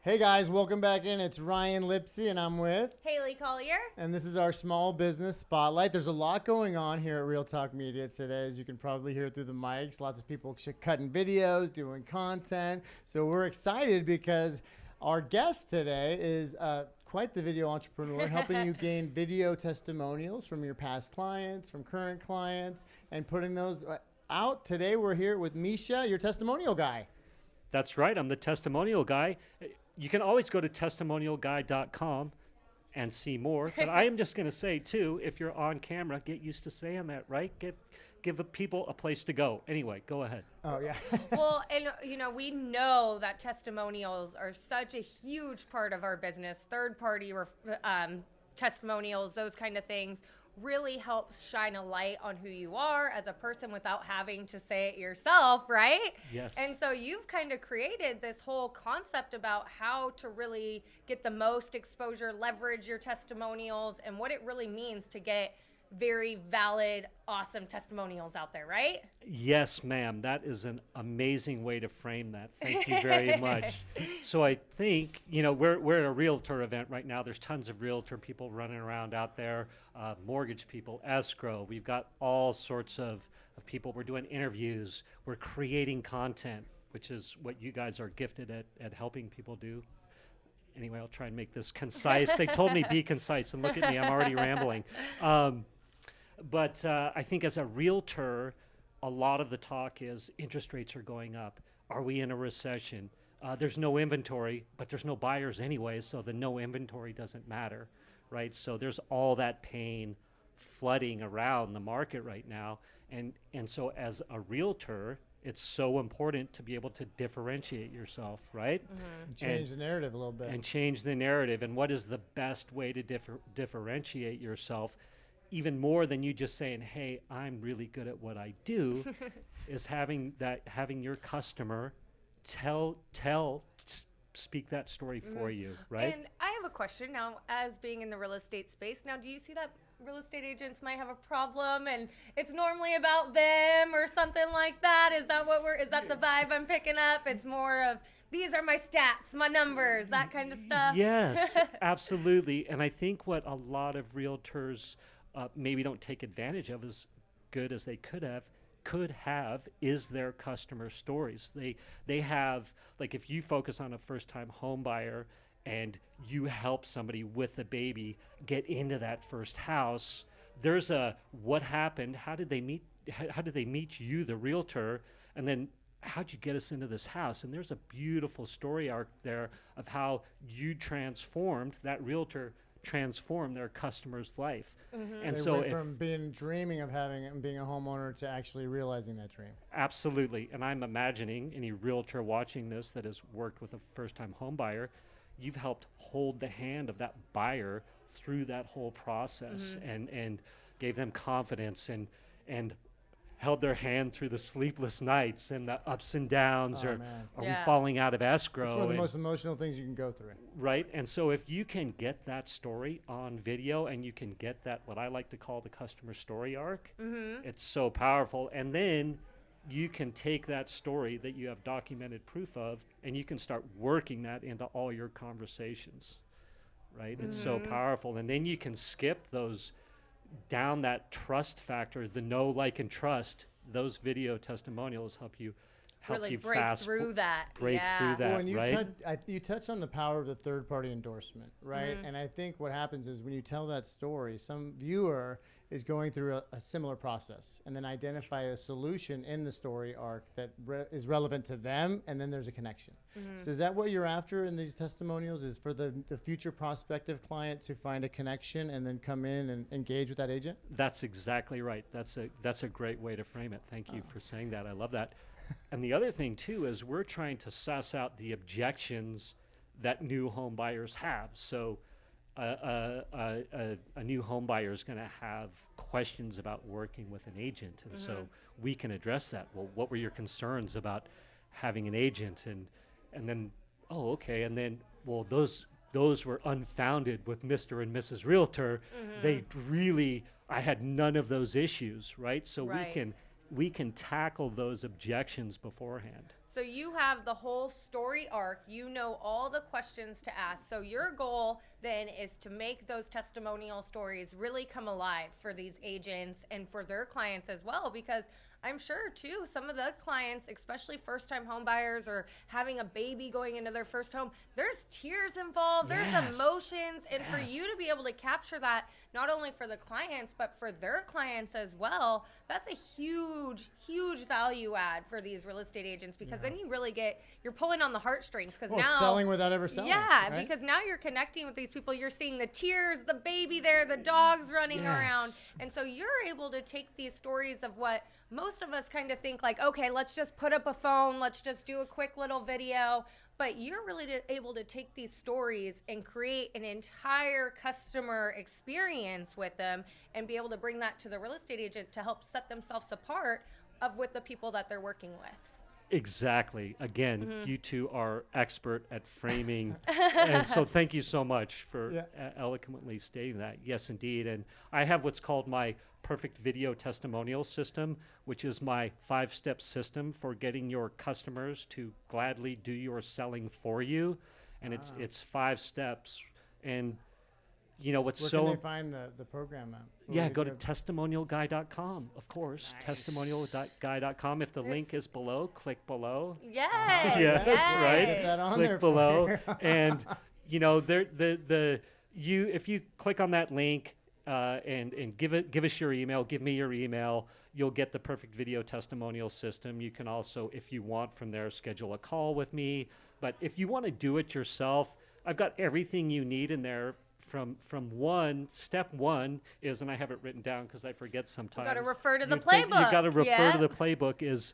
Hey guys, welcome back in. It's Ryan Lipsy and I'm with Haley Collier. and this is our small business spotlight. There's a lot going on here at Real Talk Media today, as you can probably hear through the mics. Lots of people cutting videos, doing content. So we're excited because our guest today is quite the video entrepreneur, helping you gain video testimonials from your past clients, from current clients, and putting those out. Today we're here with Mischa, your testimonial guy. That's right. I'm the testimonial guy. You can always go to testimonialguy.com and see more. But I am just going to say, too, if you're on camera, get used to saying that, right? Give the people a place to go. Anyway, go ahead. Oh, yeah. Well, and we know that testimonials are such a huge part of our business. Third-party testimonials, those kind of things, really helps shine a light on who you are as a person without having to say it yourself, right? Yes. And so you've kind of created this whole concept about how to really get the most exposure, leverage your testimonials, and what it really means to get very valid, awesome testimonials out there, right? Yes, ma'am. That is an amazing way to frame that. Thank you very much. So I think, we're at a realtor event right now. There's tons of realtor people running around out there, mortgage people, escrow. We've got all sorts of people. We're doing interviews. We're creating content, which is what you guys are gifted at helping people do. Anyway, I'll try and make this concise. They told me be concise, and look at me, I'm already rambling. But I think as a realtor, a lot of the talk is interest rates are going up. Are we in a recession? There's no inventory, but there's no buyers anyway, so the no inventory doesn't matter, right? So there's all that pain flooding around the market right now. And so as a realtor, it's so important to be able to differentiate yourself, right? Mm-hmm. Change the narrative a little bit. And change the narrative. And what is the best way to differentiate yourself? Even more than you just saying, hey, I'm really good at what I do, is having your customer speak that story for you, right? And I have a question now, as being in the real estate space. Now, do you see that real estate agents might have a problem and it's normally about them or something like that? Is that the vibe I'm picking up? It's more of, these are my stats, my numbers, that kind of stuff? Yes, absolutely. And I think what a lot of realtors maybe don't take advantage of as good as they could have is their customer stories. They have, like, if you focus on a first-time home buyer and you help somebody with a baby get into that first house, there's a what happened, how did they meet you, the realtor, and then how'd you get us into this house? And there's a beautiful story arc there of how you that realtor transform their customer's life. Mm-hmm. And they so went from dreaming of having it and being a homeowner to actually realizing that dream. Absolutely. And I'm imagining any realtor watching this that has worked with a first-time home buyer, you've helped hold the hand of that buyer through that whole process, and gave them confidence and held their hand through the sleepless nights and the ups and downs. Are we falling out of escrow? It's one of the most emotional things you can go through. Right. And so if you can get that story on video and you can get that, what I like to call the customer story arc, it's so powerful. And then you can take that story that you have documented proof of and you can start working that into all your conversations. Right. It's so powerful. And then you can skip those down that trust factor, the know, like, and trust. Those video testimonials help you really break through that. Well, and you touch on the power of the third-party endorsement, right? And I think what happens is when you tell that story, some viewer is going through a similar process and then identify a solution in the story arc that is relevant to them, and then there's a connection. So is that what you're after in these testimonials, is for the future prospective client to find a connection and then come in and engage with that agent? That's exactly right. That's a great way to frame it. Thank you for saying that. I love that. And the other thing, too, is we're trying to suss out the objections that new home buyers have. So a new home buyer is going to have questions about working with an agent. And so we can address that. Well, what were your concerns about having an agent? And then, oh, okay. And then, well, those were unfounded with Mr. and Mrs. Realtor. I had none of those issues, right? So we can tackle those objections beforehand. So you have the whole story arc. You know all the questions to ask. So your goal then is to make those testimonial stories really come alive for these agents and for their clients as well, because I'm sure too, some of the clients, especially first-time home buyers or having a baby going into their first home, there's tears involved, there's emotions, and for you to be able to capture that, not only for the clients, but for their clients as well, that's a huge, huge value add for these real estate agents, because then you really you're pulling on the heartstrings, because now selling without ever selling. Yeah, right? because now you're connecting with these people. You're seeing the tears, the baby there, the dogs running around. And so you're able to take these stories of what most of us kind of think like, okay, let's just put up a phone, let's just do a quick little video. But you're really able to take these stories and create an entire customer experience with them and be able to bring that to the real estate agent to help set themselves apart with the people that they're working with. Exactly. Again, you two are expert at framing. And so thank you so much for eloquently stating that. Yes, indeed. And I have what's called my perfect video testimonial system, which is my 5-step system for getting your customers to gladly do your selling for you. And it's 5 steps. And you know what's Where can they find the program at? Go to testimonialguy.com, of course. Nice. Testimonialguy.com. If the link is below, click below. Yes. Yes, right. Get that on Click there below. And you know, if you click on that link and give us your email, give me your email, you'll get the perfect video testimonial system. You can also, if you want from there, schedule a call with me. But if you want to do it yourself, I've got everything you need in there. From step one is, and I have it written down because I forget sometimes. You got to refer to the playbook. You got to refer to the playbook. Is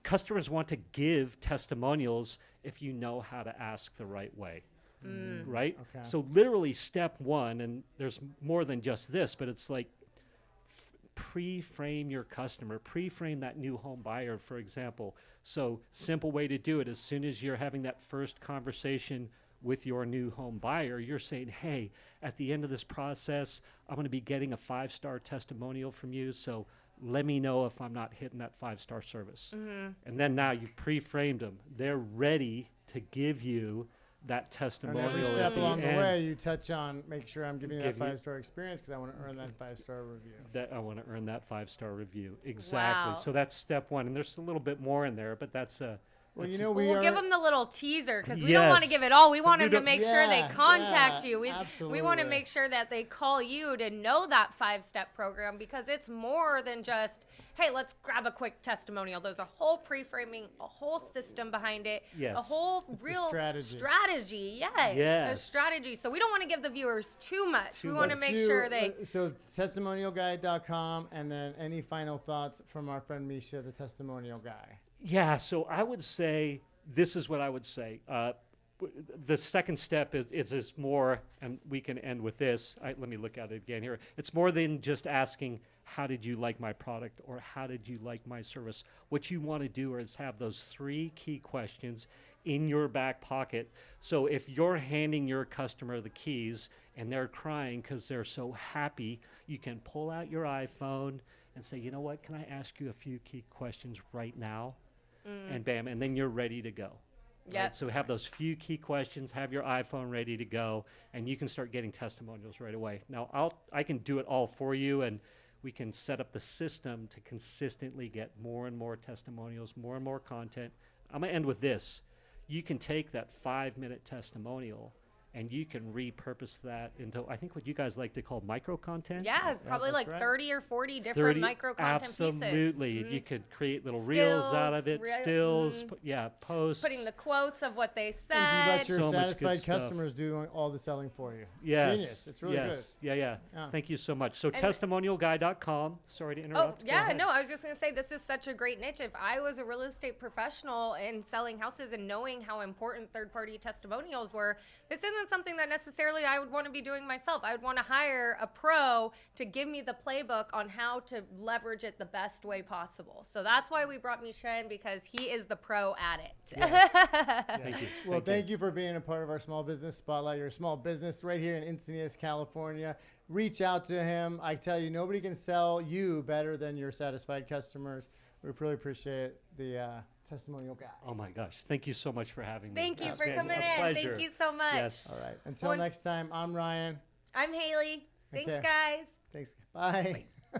customers want to give testimonials if you know how to ask the right way, right? Okay. So literally step one, and there's more than just this, but it's like pre-frame your customer, pre-frame that new home buyer, for example. So simple way to do it: as soon as you're having that first conversation with your new home buyer, you're saying, hey, at the end of this process, I'm going to be getting a 5-star testimonial from you. So let me know if I'm not hitting that 5-star service. And then now you pre-framed them. They're ready to give you that testimonial. And every step along the way, you touch on, make sure I'm giving you that 5-star experience because I want to earn that 5-star review. I want to earn that 5-star review. Exactly. Wow. So that's step one. And there's a little bit more in there, but that's well, you that's know, we'll give them the little teaser because we don't want to give it all. We want them to make sure they contact you. We want to make sure that they call you to know that 5-step program, because it's more than just, hey, let's grab a quick testimonial. There's a whole pre-framing, a whole system behind it, a whole real strategy. Yes, a strategy. So we don't want to give the viewers too much. We want to make sure they... So testimonialguy.com, and then any final thoughts from our friend Mischa, the testimonial guy. Yeah, so I would say, this is what I would say. The second step is more, and we can end with this. Let me look at it again here. It's more than just asking, how did you like my product, or how did you like my service? What you want to do is have those 3 key questions in your back pocket. So if you're handing your customer the keys and they're crying because they're so happy, you can pull out your iPhone and say, you know what, can I ask you a few key questions right now? And bam, and then you're ready to go. Yeah. Right? So have those few key questions, have your iPhone ready to go, and you can start getting testimonials right away. Now, I can do it all for you, and we can set up the system to consistently get more and more testimonials, more and more content. I'm going to end with this. You can take that 5-minute testimonial and you can repurpose that into, I think, what you guys like to call micro content. Yeah, probably like 30 or 40 different micro content pieces. Absolutely. You could create little reels out of it, stills, posts. Putting the quotes of what they said. And you let your satisfied customers do all the selling for you. It's genius. It's really good. Yeah. Thank you so much. So testimonialguy.com. Sorry to interrupt. Oh, yeah, no, I was just going to say, this is such a great niche. If I was a real estate professional in selling houses and knowing how important third-party testimonials were, this isn't something that necessarily I would want to be doing myself. I would want to hire a pro to give me the playbook on how to leverage it the best way possible. So that's why we brought Mischa in, because he is the pro at it. Yes. Thank you. Well, thank you for being a part of our Small Business Spotlight. You're a small business right here in Encinitas, California. Reach out to him. I tell you, nobody can sell you better than your satisfied customers. We really appreciate the testimonial guy. Oh my gosh. Thank you so much for having me. Thank you It's for been coming a in. pleasure. Thank you so much. Yes. All right. Until Well, next time, I'm Ryan. I'm Haley. Thanks, Okay. guys. Thanks. Bye. Bye.